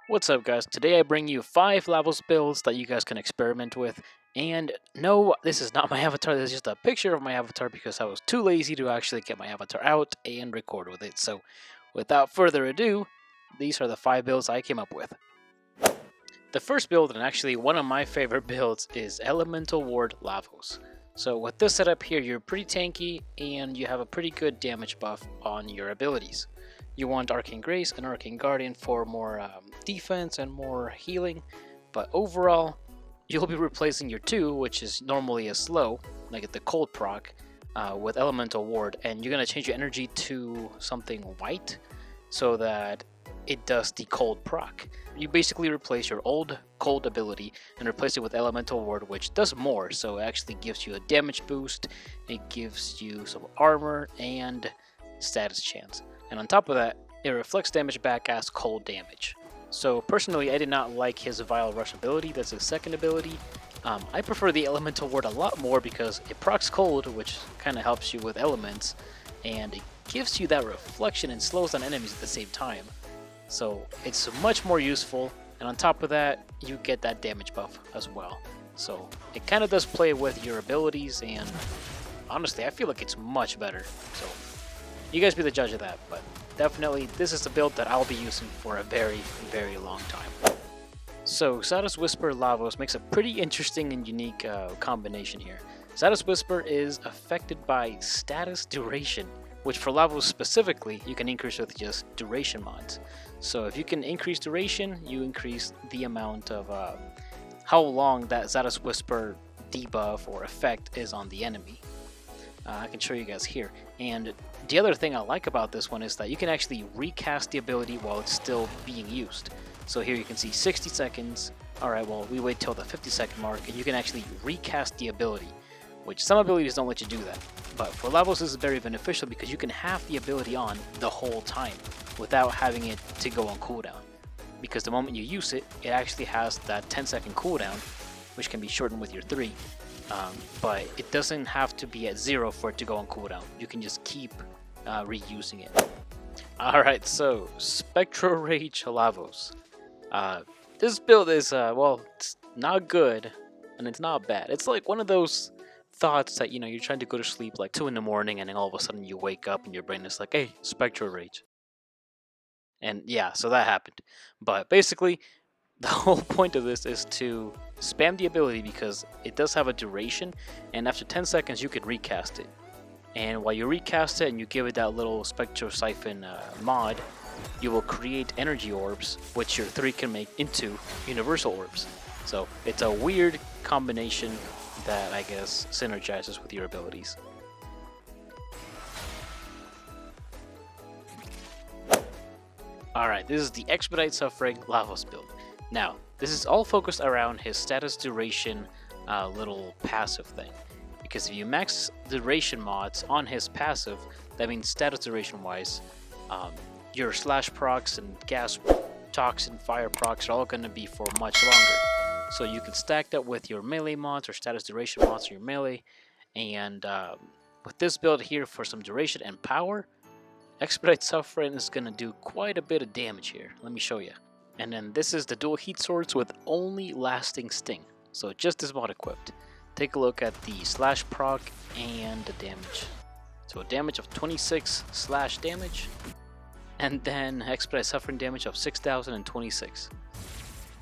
What's up guys, today I bring you 5 Lavos builds that you guys can experiment with, and no, this is not my avatar, this is just a picture of my avatar because I was too lazy to actually get my avatar out and record with it. So without further ado, these are the 5 builds I came up with. The first build, and actually one of my favorite builds, is Elemental Ward Lavos. So with this setup here, you're pretty tanky and you have a pretty good damage buff on your abilities. You want Arcane Grace and Arcane Guardian for more defense and more healing, but overall, you'll be replacing your 2, which is normally a slow, like the cold proc, with Elemental Ward, and you're going to change your energy to something white so that it does the cold proc. You basically replace your old cold ability and replace it with Elemental Ward, which does more, so it actually gives you a damage boost, it gives you some armor and status chance. And on top of that, it reflects damage back as cold damage. So personally, I did not like his Vile Rush ability, that's his second ability. I prefer the Elemental Ward a lot more because it procs cold, which kind of helps you with elements, and it gives you that reflection and slows down enemies at the same time. So it's much more useful, and on top of that, you get that damage buff as well. So it kind of does play with your abilities, and honestly, I feel like it's much better. So you guys be the judge of that, but definitely this is the build that I'll be using for a very, very long time. So Status Whisper Lavos makes a pretty interesting and unique combination here. Status Whisper is affected by status duration, which for Lavos specifically, you can increase with just duration mods. So if you can increase duration, you increase the amount of how long that Status Whisper debuff or effect is on the enemy. I can show you guys here. And the other thing I like about this one is that you can actually recast the ability while it's still being used. So here you can see 60 seconds. Alright, well, we wait till the 50-second mark, and you can actually recast the ability, which some abilities don't let you do that. But for Lavos, this is very beneficial because you can have the ability on the whole time without having it to go on cooldown. Because the moment you use it, it actually has that 10-second cooldown, which can be shortened with your 3. But it doesn't have to be at 0 for it to go on cooldown. You can just keep reusing it. Alright, so Spectra Rage Lavos. This build is, well, it's not good and it's not bad. It's like one of those thoughts that, you know, you're trying to go to sleep like 2 in the morning and then all of a sudden you wake up and your brain is like, hey, Spectra Rage. And yeah, so that happened. But basically, the whole point of this is to spam the ability because it does have a duration, and after 10 seconds you can recast it. And while you recast it and you give it that little Spectro Siphon mod, you will create energy orbs, which your 3 can make into universal orbs. So it's a weird combination that I guess synergizes with your abilities. Alright, this is the Expedite Suffering Lavos build. Now, this is all focused around his status duration little passive thing. Because if you max duration mods on his passive, that means status duration wise, your slash procs and gas, toxin, fire procs are all going to be for much longer. So you can stack that with your melee mods or status duration mods for your melee. And with this build here for some duration and power, Expedite Suffering is going to do quite a bit of damage here. Let me show you. And then this is the dual heat swords with only lasting sting. So just this mod equipped. Take a look at the slash proc and the damage. So a damage of 26 slash damage. And then Expedite Suffering damage of 6,026.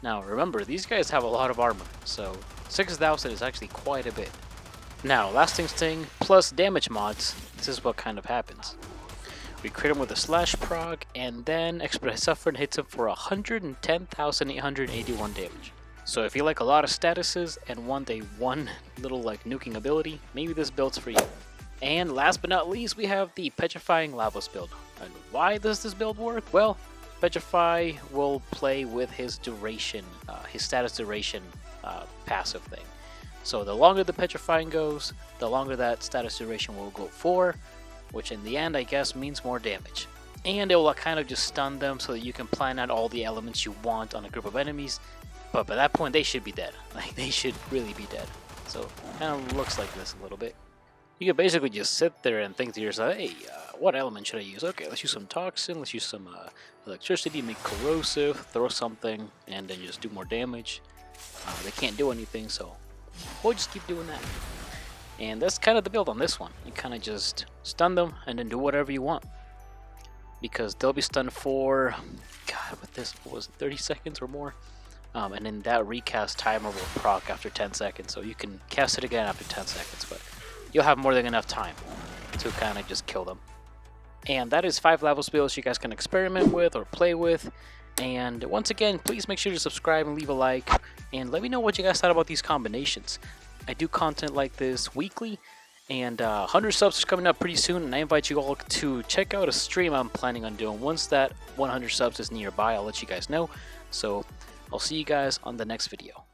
Now remember, these guys have a lot of armor. So 6,000 is actually quite a bit. Now lasting sting plus damage mods, this is what kind of happens. We crit him with a slash proc, and then Expedite Suffering hits him for 110,881 damage. So if you like a lot of statuses and want a one little like nuking ability, maybe this build's for you. And last but not least, we have the Petrifying Lavos build. And why does this build work? Well, Petrify will play with his duration, his status duration passive thing. So the longer the Petrifying goes, the longer that status duration will go for, which in the end I guess means more damage. And it will kind of just stun them so that you can plan out all the elements you want on a group of enemies, but by that point they should be dead. Like, they should really be dead. So kind of looks like this a little bit. you can basically just sit there and think to yourself, hey, what element should I use? Okay, let's use some toxin, let's use some electricity, make corrosive, throw something, and then just do more damage. They can't do anything, so we'll just keep doing that. And that's kind of the build on this one. You kind of just stun them and then do whatever you want. Because they'll be stunned for, God, with this, what was it, 30 seconds or more? And then that recast timer will proc after 10 seconds, so you can cast it again after 10 seconds, but you'll have more than enough time to kind of just kill them. And that is 5 Lavos builds you guys can experiment with or play with. And once again, please make sure to subscribe and leave a like, and let me know what you guys thought about these combinations. I do content like this weekly, and 100 subs is coming up pretty soon, and I invite you all to check out a stream I'm planning on doing. Once that 100 subs is nearby, I'll let you guys know. So I'll see you guys on the next video.